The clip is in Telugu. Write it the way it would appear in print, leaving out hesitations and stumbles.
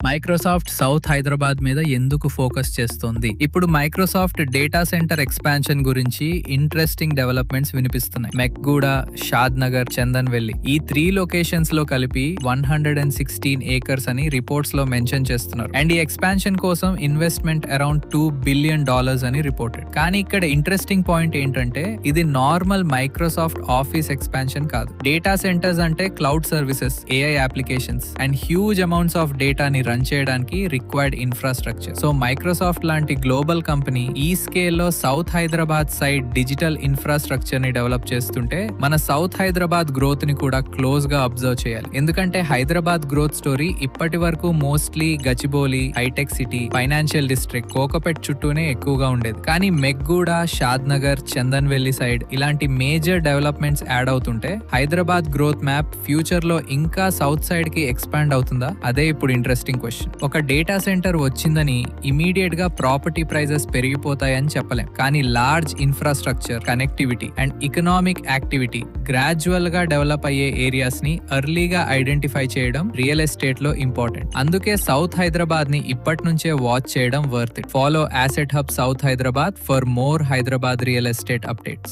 మైక్రోసాఫ్ట్ సౌత్ హైదరాబాద్ మీద ఎందుకు ఫోకస్ చేస్తోంది? ఇప్పుడు మైక్రోసాఫ్ట్ డేటా సెంటర్ ఎక్స్పాన్షన్ గురించి ఇంట్రెస్టింగ్ డెవలప్మెంట్స్ వినిపిస్తున్నాయి. మెక్గూడ, షాద్ నగర్, చందన్ వెల్లి ఈ 3 లొకేషన్స్ లో కలిపి 116 ఏకర్స్ అని రిపోర్ట్స్ లో మెన్షన్ చేస్తున్నారు. అండ్ ఈ ఎక్స్పాన్షన్ కోసం ఇన్వెస్ట్మెంట్ అరౌండ్ $2 బిలియన్ అని రిపోర్టెడ్. కానీ ఇక్కడ ఇంట్రెస్టింగ్ పాయింట్ ఏంటంటే ఇది నార్మల్ మైక్రోసాఫ్ట్ ఆఫీస్ ఎక్స్పాన్షన్ కాదు. డేటా సెంటర్స్ అంటే cloud services, AI applications and huge amounts of డేటాని రన్ చేయడానికి రిక్వైర్డ్ ఇన్ఫ్రాస్ట్రక్చర్. సో మైక్రోసాఫ్ట్ లాంటి గ్లోబల్ కంపెనీ ఈ స్కేల్లో south Hyderabad side digital infrastructure ని డెవలప్ చేస్తుంటే మన సౌత్ హైదరాబాద్ గ్రోత్ ని కూడా క్లోజ్ గా అబ్జర్వ్ చేయాలి. ఎందుకంటే హైదరాబాద్ గ్రోత్ స్టోరీ ఇప్పటి వరకు mostly Gachibowli, Hitech City, financial district, Kokapet చుట్టూనే ఎక్కువగా ఉండేది. కానీ మెక్గూడ, షాద్ నగర్, చందన్ వెల్లి సైడ్ ఇలాంటి మేజర్ డెవలప్మెంట్స్ యాడ్ అవుతుంటే హైదరాబాద్ గ్రోత్ మ్యాప్ ఫ్యూచర్ లో ఇంకా సౌత్ సైడ్ కి ఎక్స్పాండ్ అవుతుందా? అదే ఇప్పుడు ఇంట్రెస్టింగ్ క్వశ్చన్. ఒక డేటా సెంటర్ వచ్చిందని ఇమీడియట్ గా ప్రాపర్టీ ప్రైజెస్ పెరిగిపోతాయని చెప్పలేం. కానీ large infrastructure, connectivity and economic activity gradual గా డెవలప్ అయ్యే ఏరియాస్ ని ఎర్లీగా ఐడెంటిఫై చేయడం రియల్ ఎస్టేట్ లో ఇంపార్టెంట్. అందుకే సౌత్ హైదరాబాద్ ని ఇప్పటి నుంచే వాచ్ చేయడం worth it. Follow asset hub south Hyderabad for more Hyderabad real estate updates.